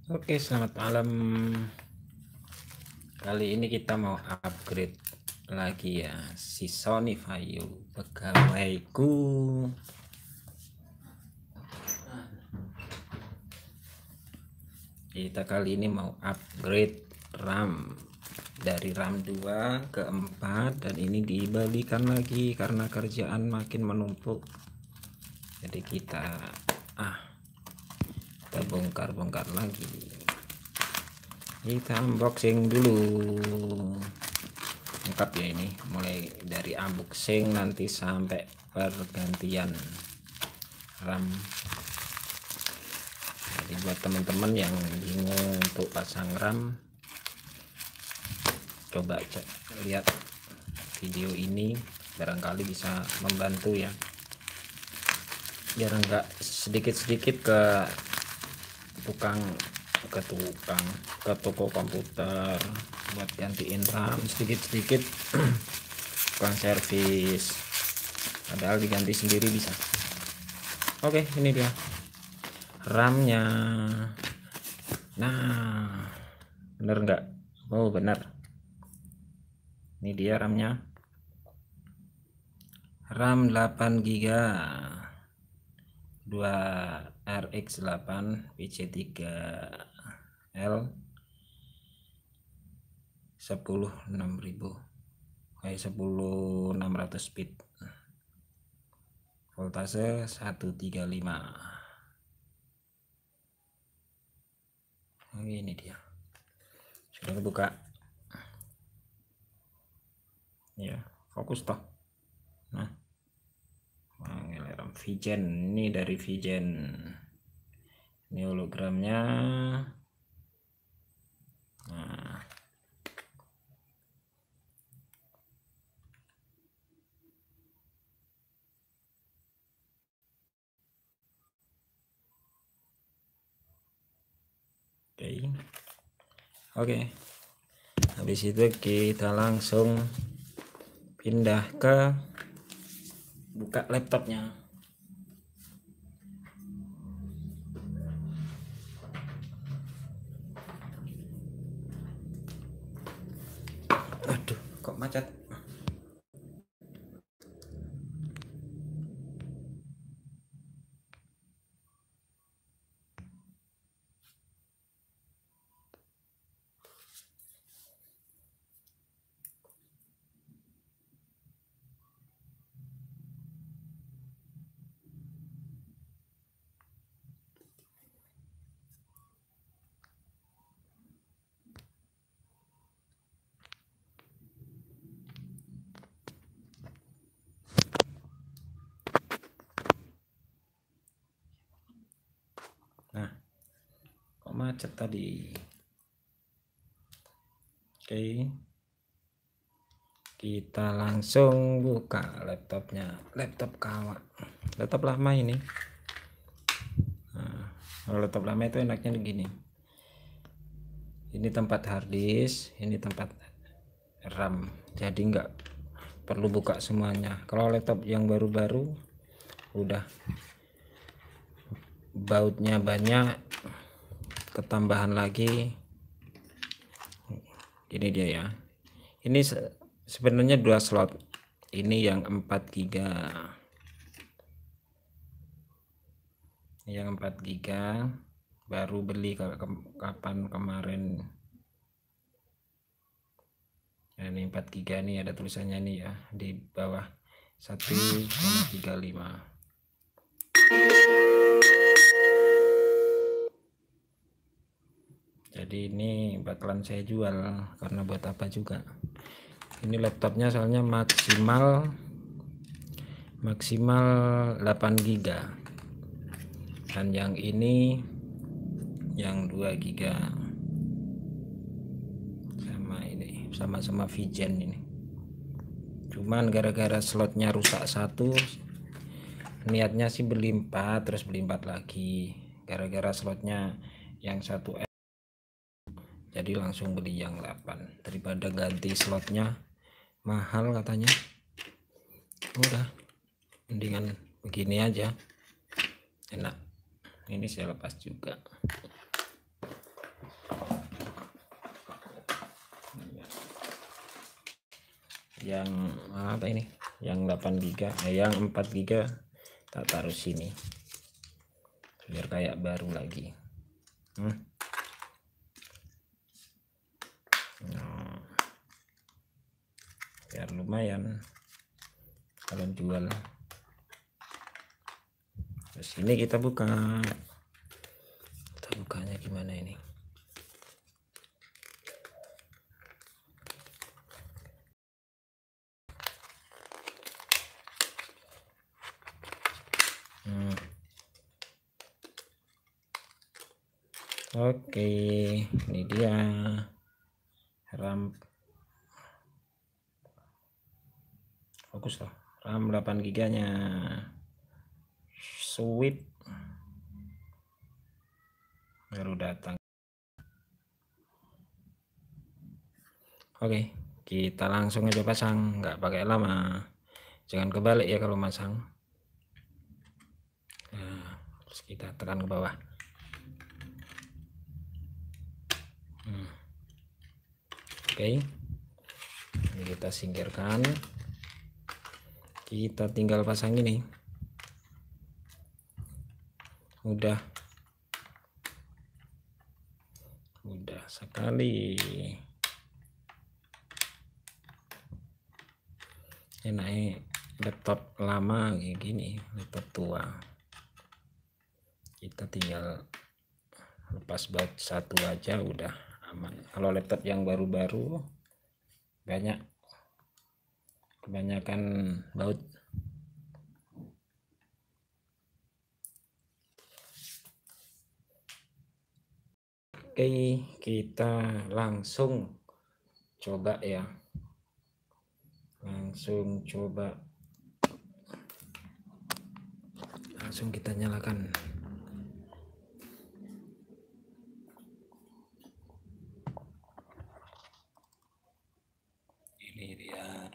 Oke, selamat malam. Kali ini kita mau upgrade lagi ya si Sony Vaio pegawaiku. Kita kali ini mau upgrade RAM dari RAM 2 ke 4, dan ini dibalikan lagi karena kerjaan makin menumpuk. Jadi kita bongkar-bongkar lagi. Kita unboxing dulu. Lengkap ya ini, mulai dari unboxing nanti sampai pergantian RAM. Jadi buat teman-teman yang bingung untuk pasang RAM, coba lihat video ini, barangkali bisa membantu ya, biar enggak sedikit-sedikit ke toko komputer buat gantiin RAM, sedikit-sedikit tukang servis, padahal diganti sendiri bisa. Oke, ini dia RAM-nya. Nah, bener nggak? Oh, bener. Ini dia RAM-nya. RAM 8 GB 2RX8 PC3L 10600 speed, voltase 135. Ini dia, sudah buka ya, fokus toh. Nah, RAM Vigen, ini dari Vigen, ini hologramnya. Nah, oke. Habis itu kita langsung pindah ke buka laptopnya. Aduh, kok macet. Nah, kok macet tadi. Oke, kita langsung buka laptopnya. Laptop kawak, laptop lama ini. Nah, kalau laptop lama itu enaknya begini, ini tempat harddisk, ini tempat RAM, jadi nggak perlu buka semuanya. Kalau laptop yang baru-baru udah bautnya banyak, ketambahan lagi. Ini dia ya, ini sebenarnya 2 slot, ini yang 4 GB, yang 4 GB baru beli kapan kemarin. Nah, ini 4 GB nih, ada tulisannya nih ya di bawah 1,35. Jadi ini bakalan saya jual, karena buat apa juga. Ini laptopnya soalnya maksimal 8 GB, dan yang ini yang 2 GB, sama ini sama-sama Vigen ini. Cuman gara-gara slotnya rusak satu, niatnya sih beli 4, terus beli 4 lagi. Gara-gara slotnya yang satu, jadi langsung beli yang 8 daripada ganti slotnya mahal katanya. Udah, mendingan begini aja, enak. Ini saya lepas juga. yang apa ini, yang 8 GB, yang 4 GB tak taruh sini biar kayak baru lagi. Nah, biar lumayan kalau jual. Terus ini kita buka, kita bukanya gimana ini? Oke, ini dia RAM, fokus loh, RAM 8 GB nya, sweet, baru datang. Oke, kita langsung aja pasang, nggak pakai lama, jangan kebalik ya kalau masang. Nah, terus kita tekan ke bawah. Oke, ini kita singkirkan, kita tinggal pasang ini, mudah sekali. Enaknya laptop lama kayak gini, laptop tua, kita tinggal lepas baut satu aja udah aman. Kalau laptop yang baru-baru kebanyakan baut. Oke, kita langsung coba ya, langsung kita nyalakan. Ini dia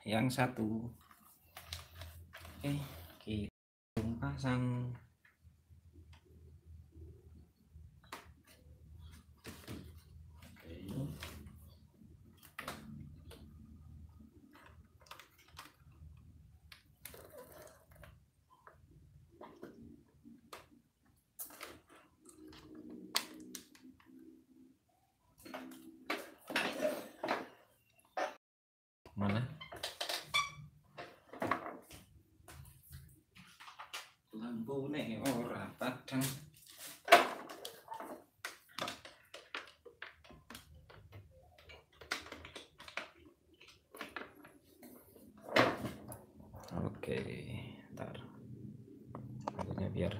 yang satu. Oke, kita pasang. Mana lampu nih ora padang. Oke, ntar biar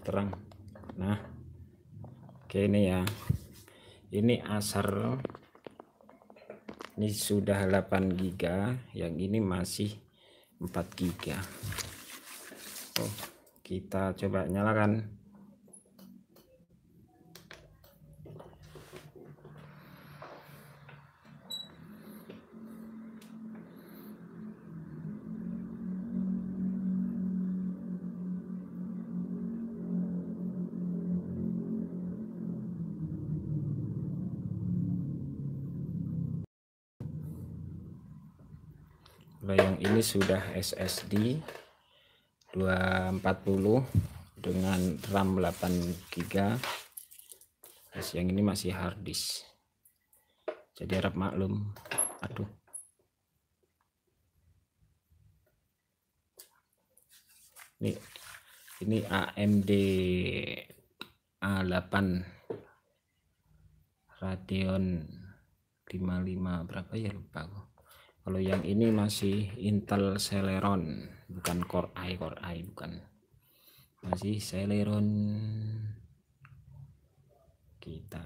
terang. Nah, oke, ini ya, ini Acer, ini sudah 8 GB, yang ini masih 4 GB. Oh, kita coba nyalakan. Kalau yang ini sudah SSD 240 dengan RAM 8 GB. Terus yang ini masih hard disk. Jadi harap maklum. Aduh. Ini AMD A8 Radeon 55 berapa ya, lupa aku. Kalau yang ini masih Intel Celeron, bukan Core i bukan, masih Celeron. Kita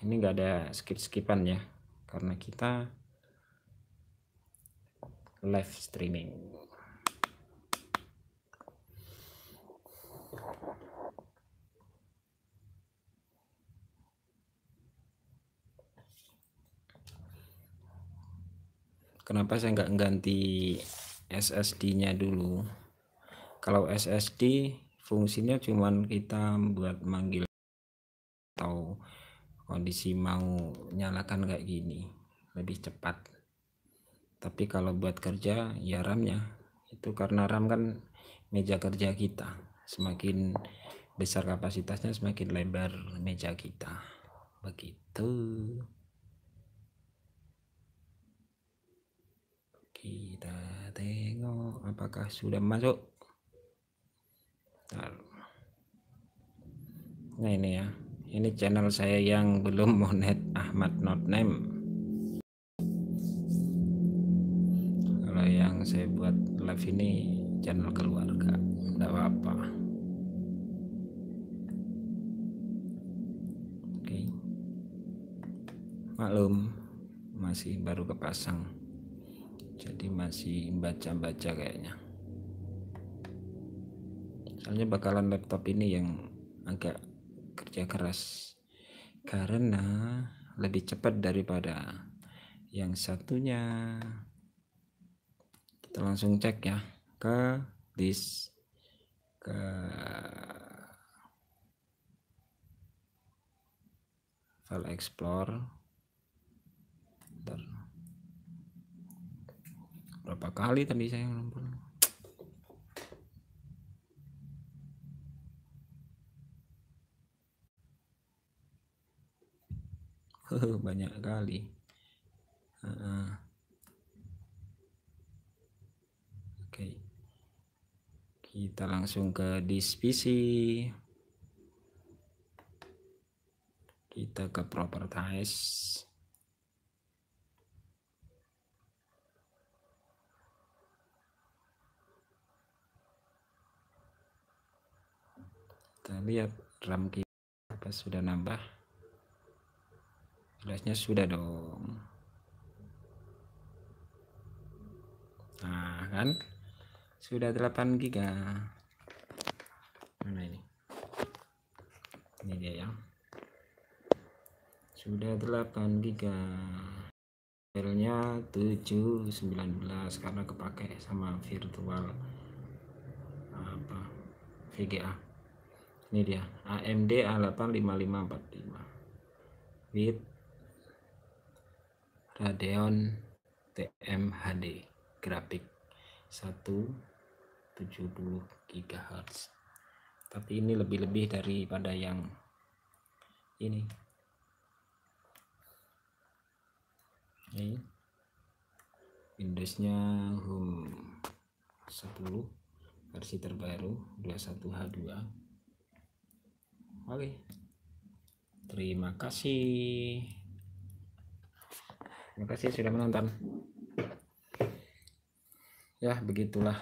ini enggak ada skip-skipan ya, karena kita live streaming. Kenapa saya nggak ganti SSD-nya dulu? Kalau SSD fungsinya cuman kita buat manggil atau kondisi mau nyalakan kayak gini, lebih cepat. Tapi kalau buat kerja ya RAM-nya itu, karena RAM kan meja kerja kita, semakin besar kapasitasnya semakin lebar meja kita, begitu. Kita tengok apakah sudah masuk. Nah ini ya, ini channel saya yang belum monet, Ahmad Not Name. Kalau yang saya buat live ini channel keluarga, enggak apa-apa. Oke. Maklum, masih baru kepasang, jadi masih baca-baca kayaknya. Soalnya bakalan laptop ini yang agak kerja keras, karena lebih cepat daripada yang satunya. Kita langsung cek ya ke disk, ke file explorer. Bentar. Berapa kali tadi saya ngumpul? Banyak kali. Oke. Kita langsung ke disk PC. Kita ke properties. Kita lihat RAM kita apa sudah nambah. Flashnya sudah dong. Nah kan sudah 8 GB. Mana ini? Ini dia ya. Sudah 8 GB. Filenya 719 karena kepake sama virtual apa VGA. Ini dia AMD A8 5545 with Radeon TM HD grafik 170 GHz. Tapi ini lebih-lebih daripada yang ini. Ini Windowsnya Home 10 versi terbaru 21H2. Oke, terima kasih sudah menonton ya. Begitulah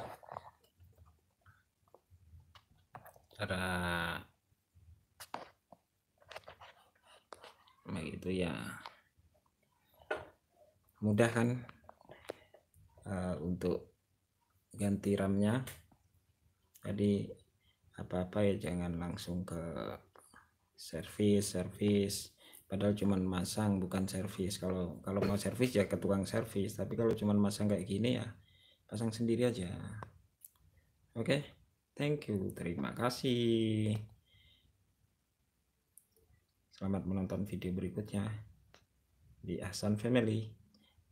cara begitu ya, mudah kan untuk ganti RAM-nya. Jadi apa-apa ya jangan langsung ke servis, padahal cuman masang bukan servis. Kalau mau servis ya ke tukang servis, tapi kalau cuman masang kayak gini ya pasang sendiri aja. Oke, thank you, terima kasih. Selamat menonton video berikutnya di Ahsan Family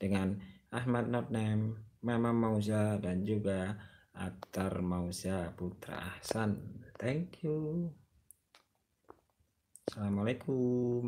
dengan Ahmad Not Name, Mama Mauza, dan juga Atar Mauza Putra Ahsan. Thank you. Assalamualaikum.